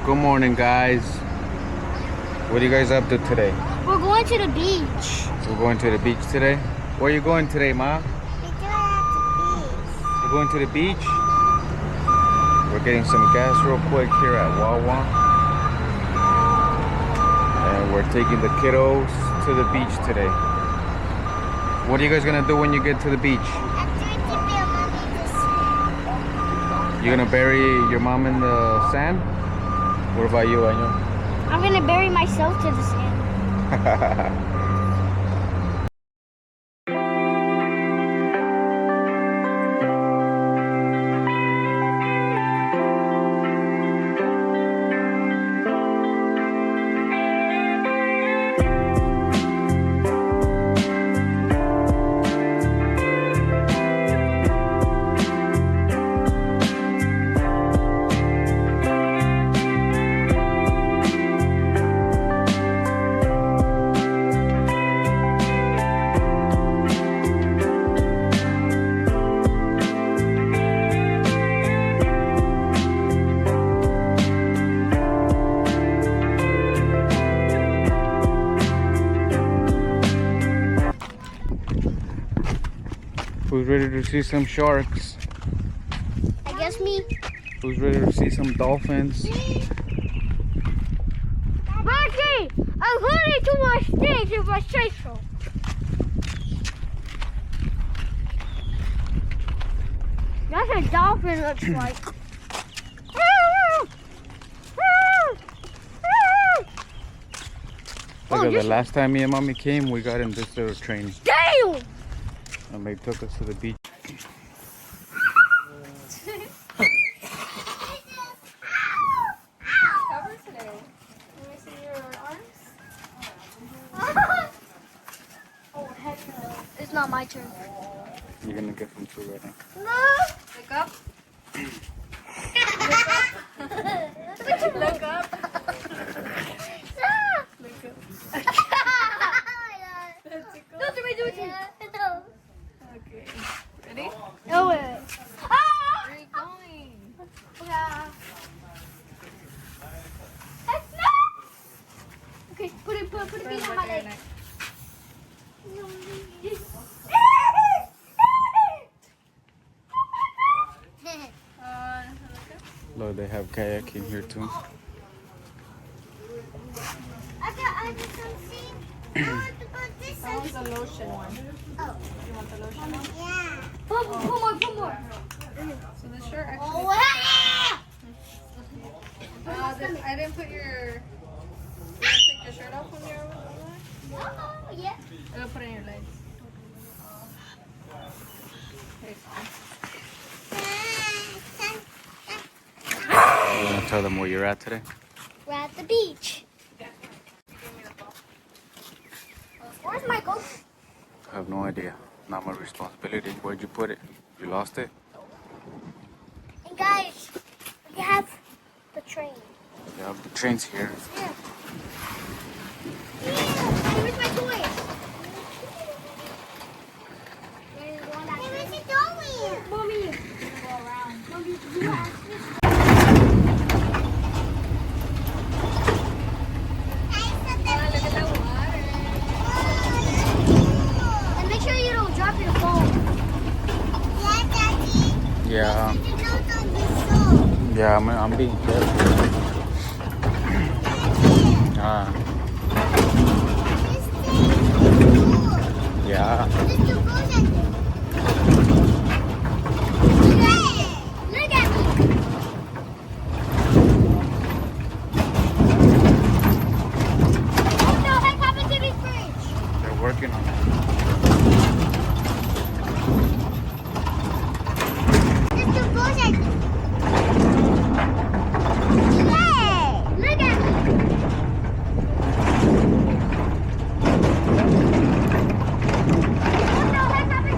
Good morning, guys. What are you guys up to today? We're going to the beach. We're going to the beach today. Where are you going today, Ma? We're going to the beach. You're going to the beach? We're getting some gas real quick here at Wawa. And we're taking the kiddos to the beach today. What are you guys gonna do when you get to the beach? You're gonna bury your mom in the sand? What about you, Año? I'm gonna bury myself to the sand. Who's ready to see some sharks? I guess me. Who's ready to see some dolphins? Marky, I'm going to my stage if I say so. That's what a dolphin looks like. Look at the last time me and Mommy came, we got in this little train. Damn! And they took us to the beach. Cover today. Let me see your arms. Oh, heck no. It's not my turn. You're gonna get some food right now. No! Look up. Look up. Look up. Don't do it, do it. No. Okay. Ready? No way. Ah! Where are you going? Yeah. Okay, put it behind my Look at your leg. neck. Look up. Look, they have kayaking here too. I got some seeds. I want to put this That one's the lotion one. Oh. You want the lotion one? Yeah. Put more. So the shirt actually. Oh, I didn't put your. You want to take your shirt off when you're over there? oh, yeah. I'm gonna put it in your legs. Okay. You wanna tell them where you're at today? We're at the beach. Where's my GoPro? I have no idea. Not my responsibility. Where'd you put it? You lost it? And guys, we have the train. Yeah, the train's here. Yeah. Where's my toys? Hey, where's it going? Mommy. Go around. Mommy, you ask me. Oh, look at the water. And make sure you don't drop your phone. Yeah, Daddy. Yeah. You don't on the show. Yeah, I'm being careful. Ah, yeah. Look at me. What the heck happened to this bridge? They're working on it. It's too close. Yeah. Look at me. What the heck happened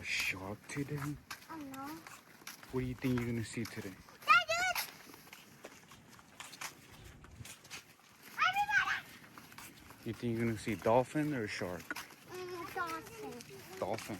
shark today? I don't know. What do you think you're gonna see today? You think you're gonna see dolphin or shark? Dolphin. Dolphin.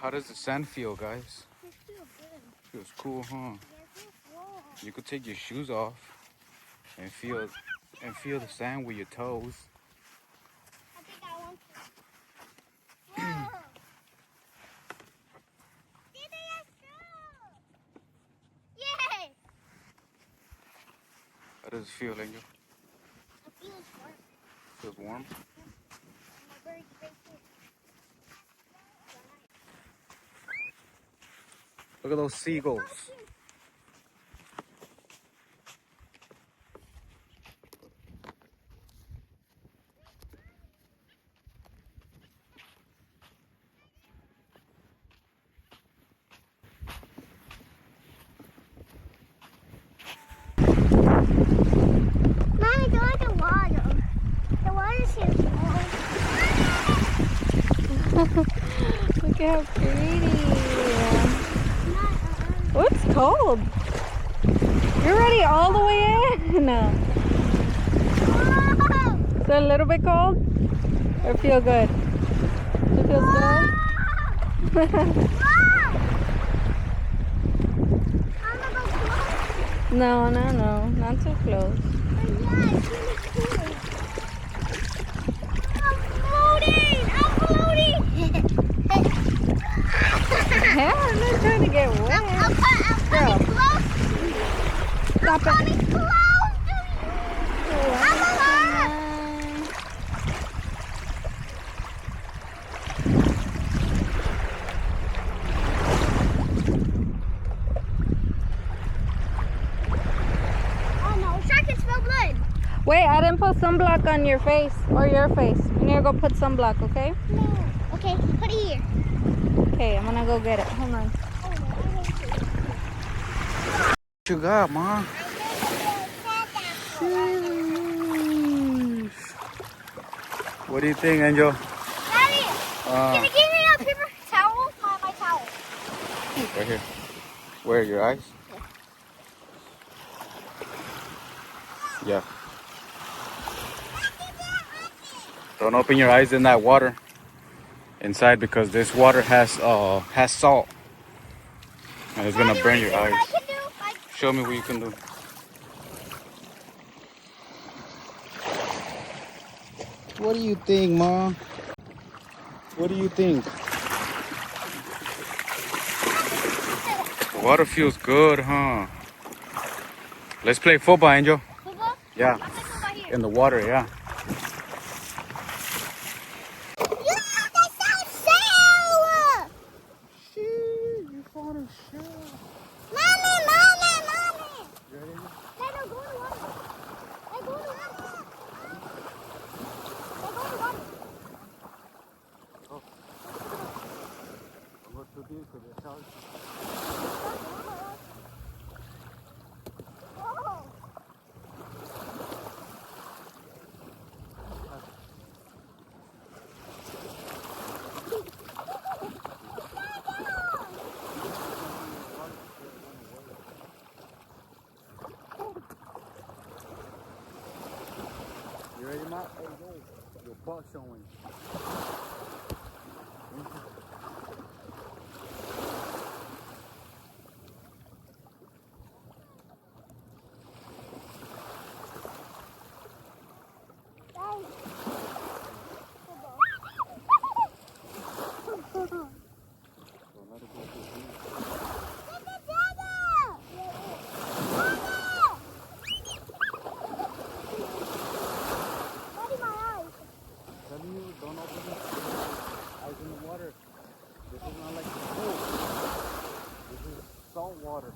How does the sand feel, guys? It feels good. Feels cool, huh? Yeah, it feels warm. You could take your shoes off and feel the sand with your toes. I think I want to. Whoa! Did I Yay! How does it feel, Angel? It feels warm. Feels warm? My bird's right here. Look at those seagulls. Mommy, go at the water. The water seems warm. Look how pretty. Oh, it's cold. You're already all the way in. Is it a little bit cold? Or feel good? It feels good? No, not too close. Yeah, I'm not trying to get wet. I'm coming close. Stop I'm it. coming close to you. I'm alive. Oh no, shark can smell blood. Wait, I didn't put sunblock on your face or your face. You need to go put sunblock, okay? No. Okay, put it here. Okay, I'm gonna go get it. Hold on. What you got, Mom? What do you think, Angel? Daddy, can you give me a paper towel? My towel. Right here. Where? Your eyes? Yeah. Don't open your eyes in that water inside because this water has salt and it's gonna burn your eyes. Show me what you can do. What do you think, Mom? What do you think? The water feels good, huh? Let's play football, Angel. Football? Yeah. I'll play football here. In the water, yeah. You found a shell. Mommy! You ready? Let her go in the water. Let go in the water. Let go in the water. Don't go too deep because it's sharp. Whoa. You ready, Mom? Hey, yo. Your butt showing. Don't let it go too deep. Telling you, don't open your eyes in the water. This is not like the pool. This is salt water.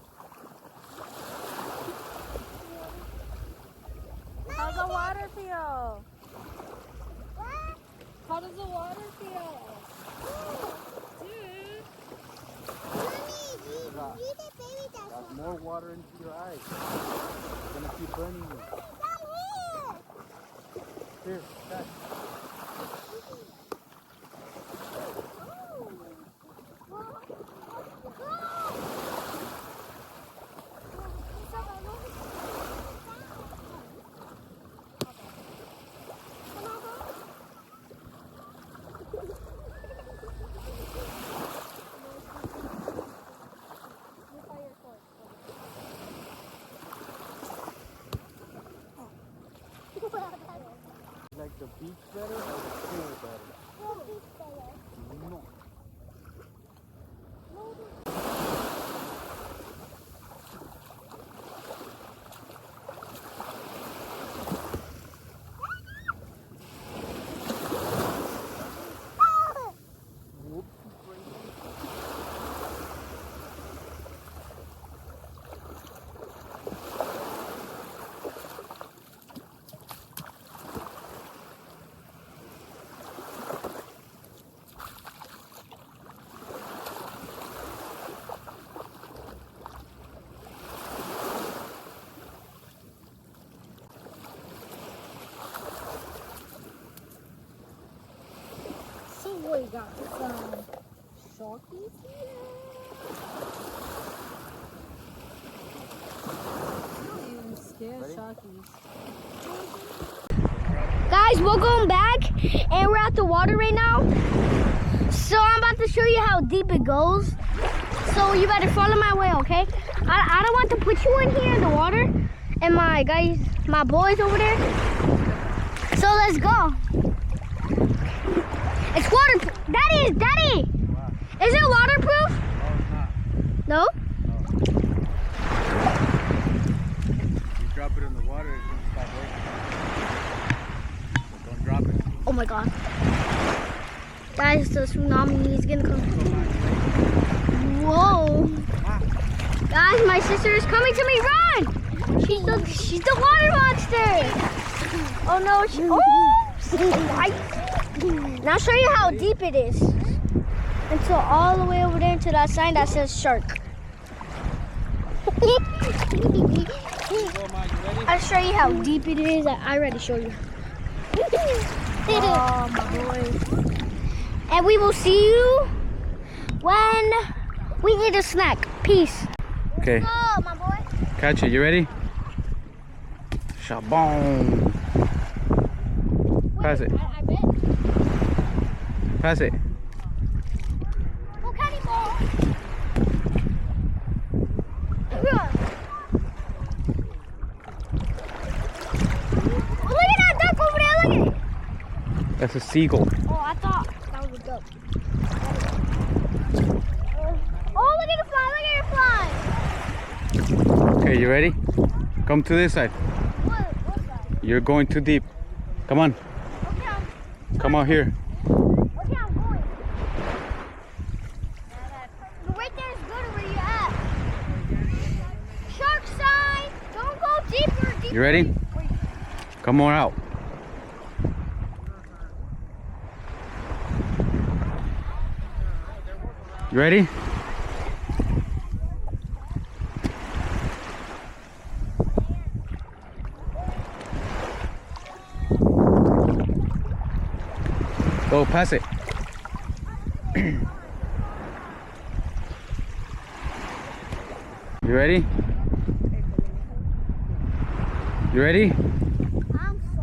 burning you. Here, catch. Like the beach better or the pool better? No. We got some sharkies here. I'm even scared sharkies. Guys, we're going back and we're at the water right now. So I'm about to show you how deep it goes. So you better follow my way, okay? I don't want to put you in here in the water and my boys over there. So let's go. It's waterproof. Daddy! Is it waterproof? No, it's not. No? No. If you drop it in the water, it's gonna stop working. So don't drop it. Oh my god. Guys, the tsunami is gonna come. Whoa. Guys, my sister is coming to me. Run! She's the water monster. Oh no, Now I'll show you how deep it is. Until all the way over there to that sign that says shark. I'll show you how deep it is. I already showed you. Oh my boy. And we will see you when we eat a snack. Peace. Okay. Oh my boy. Catch it. You ready? Shabong. Pass it. I bet. Pass it. Go cannibal. Run. Oh, look at that duck over there. Look at it. That's a seagull. Oh, I thought that was a duck. Oh, look at the fly. Look at the fly. Okay, you ready? Come to this side. What side? You're going too deep. Come on. Okay, Come out here. okay, I'm going. But right there is good where you at. Shark side. Don't go deeper. You ready? Come on out. You ready? Go, pass it. You ready? You ready? I'm so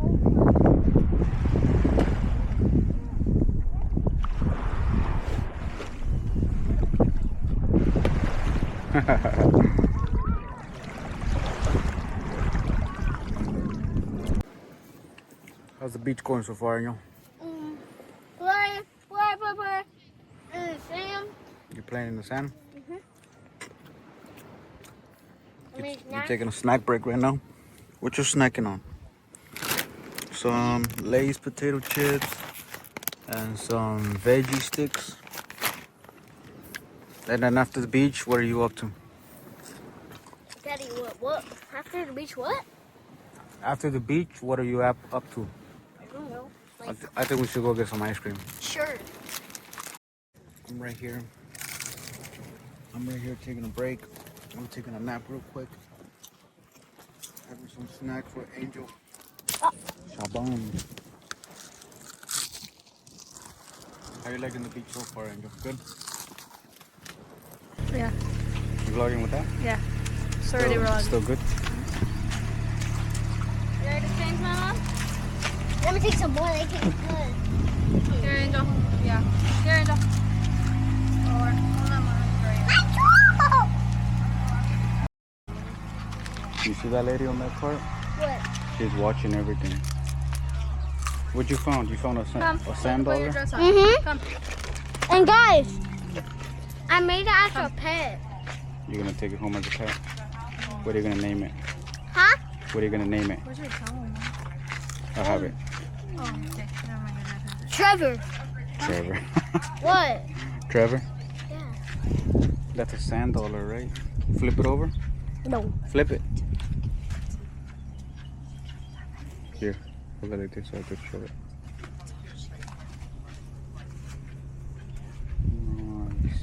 How's the beach going so far, you know? Play. Sam. You playing in the sand? You're Snack. taking a snack break right now? What you snacking on? Some Lay's potato chips and some veggie sticks. And then after the beach, what are you up to? Daddy, what? After the beach, what? After the beach, what are you up to? I don't know. I think we should go get some ice cream. Sure. I'm right here. I'm right here taking a break. I'm taking a nap real quick. Having some some snack for Angel. Oh. Shabam. How you liking the beach so far, Angel? Good? Yeah. You vlogging with that? Yeah. It's already rolling. Still good? You ready to change, Mama? Let me take some more. They taste good. Here, Angel. Yeah. Here, Angel. Or, hold on, Mama. You see that lady on that part? What? She's watching everything. What you found? You found a sand Put dollar? your dress on. Mm-hmm. Come. And guys, I made it as a pet. You're gonna take it home as a pet? What are you gonna name it? Huh? What are you gonna name it? Where's your towel, Mom? I'll have it. Oh, okay. Never mind. Trevor. Trevor. What? Trevor? Yeah. That's a sand dollar, right? Flip it over? No. Flip it. Here. Hold it like this so I could show it. Nice.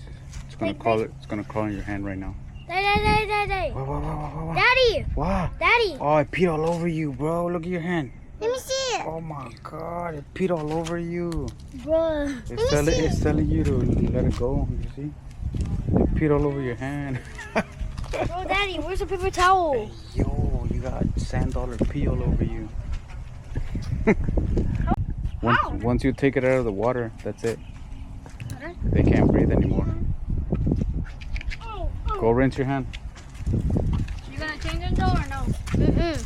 It's gonna crawl it. It's gonna crawl in your hand right now. Daddy. Wow. Daddy. Wow. Daddy. Oh, it peed all over you, bro. Look at your hand. Let me see it. Oh my god, it peed all over you. Bruh. It's telling you to let it go. You see? It peed all over your hand. Bro, Daddy, where's the paper towel? Yo, you got sand dollar pee all over you. Once you take it out of the water, that's it. They can't breathe anymore. Go rinse your hand. You gonna change it, Joe, or no? Mm-mm.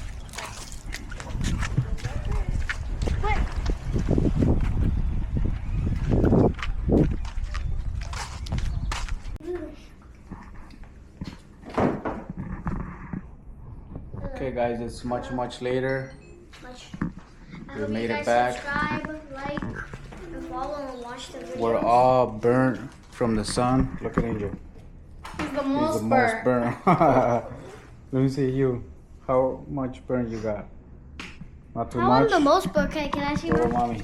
Okay guys, it's much later. I We hope made you it guys back. Subscribe, like, and follow, and watch the video. We're all burnt from the sun. Look at Angel. He's the He's most the most burnt. Let me see you. How much burn you got? Not too How am much. the most book? Okay, can I see Go, one? mommy.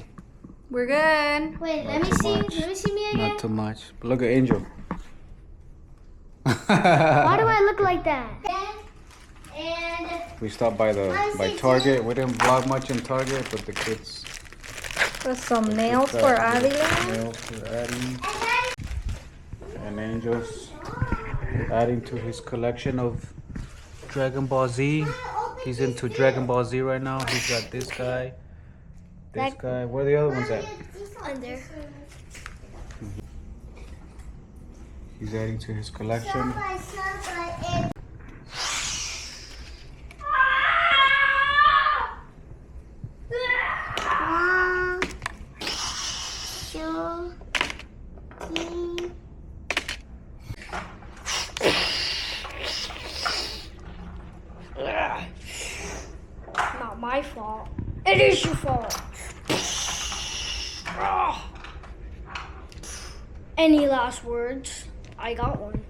We're good. Wait, Not let me too see. much. Let me see me again. Not too much. But look at Angel. Why do I look like that? And We stopped by Target. We didn't vlog much in Target, but the kids. Put some nails for Abby. Nails for Addie. And Angel's adding to his collection of Dragon Ball Z. He's into Dragon Ball Z right now. He's got this guy. This guy. Where are the other ones at? under. He's adding to his collection. Not my fault. It is your fault. Any last words? I got one.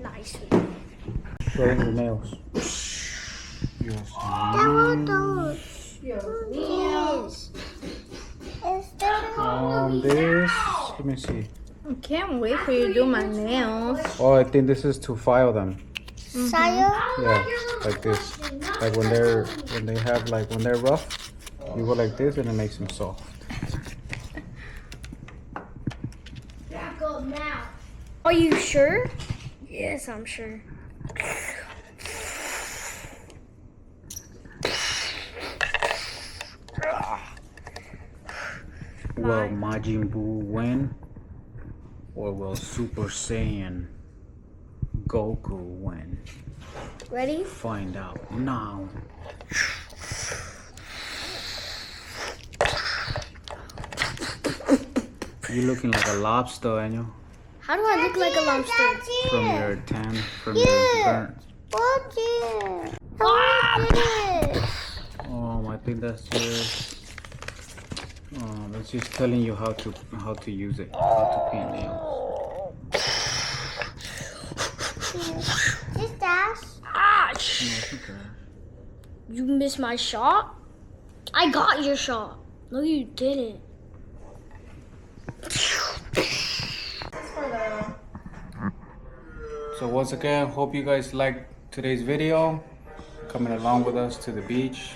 Nice. Show him the nails. Yes. This. Let me see. I can't wait for you to do my nails. Oh, I think this is to file them. Saya? Yeah, like this. Like when they're rough, you go like this and it makes them soft. Go now. Are you sure? Yes, I'm sure. Will Majin Buu win? Or will Super Saiyan Goku win? Ready? Find out now. You looking like a lobster, Daniel. How do I look like a lobster? From your tan, from your burnt. I think that's just. That's just telling you how to use it, how to paint nails. You missed my shot? I got your shot. No, you didn't. So once again, hope you guys liked today's video. Coming along with us to the beach.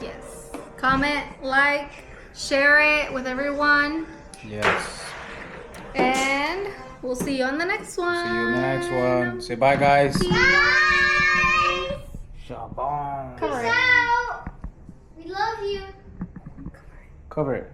Yes. Comment, like, share it with everyone. Yes. And we'll see you on the next one. See you in the next one. Say bye, guys. Bye. Shabong. Cover it. Peace out. We love you. Cover it.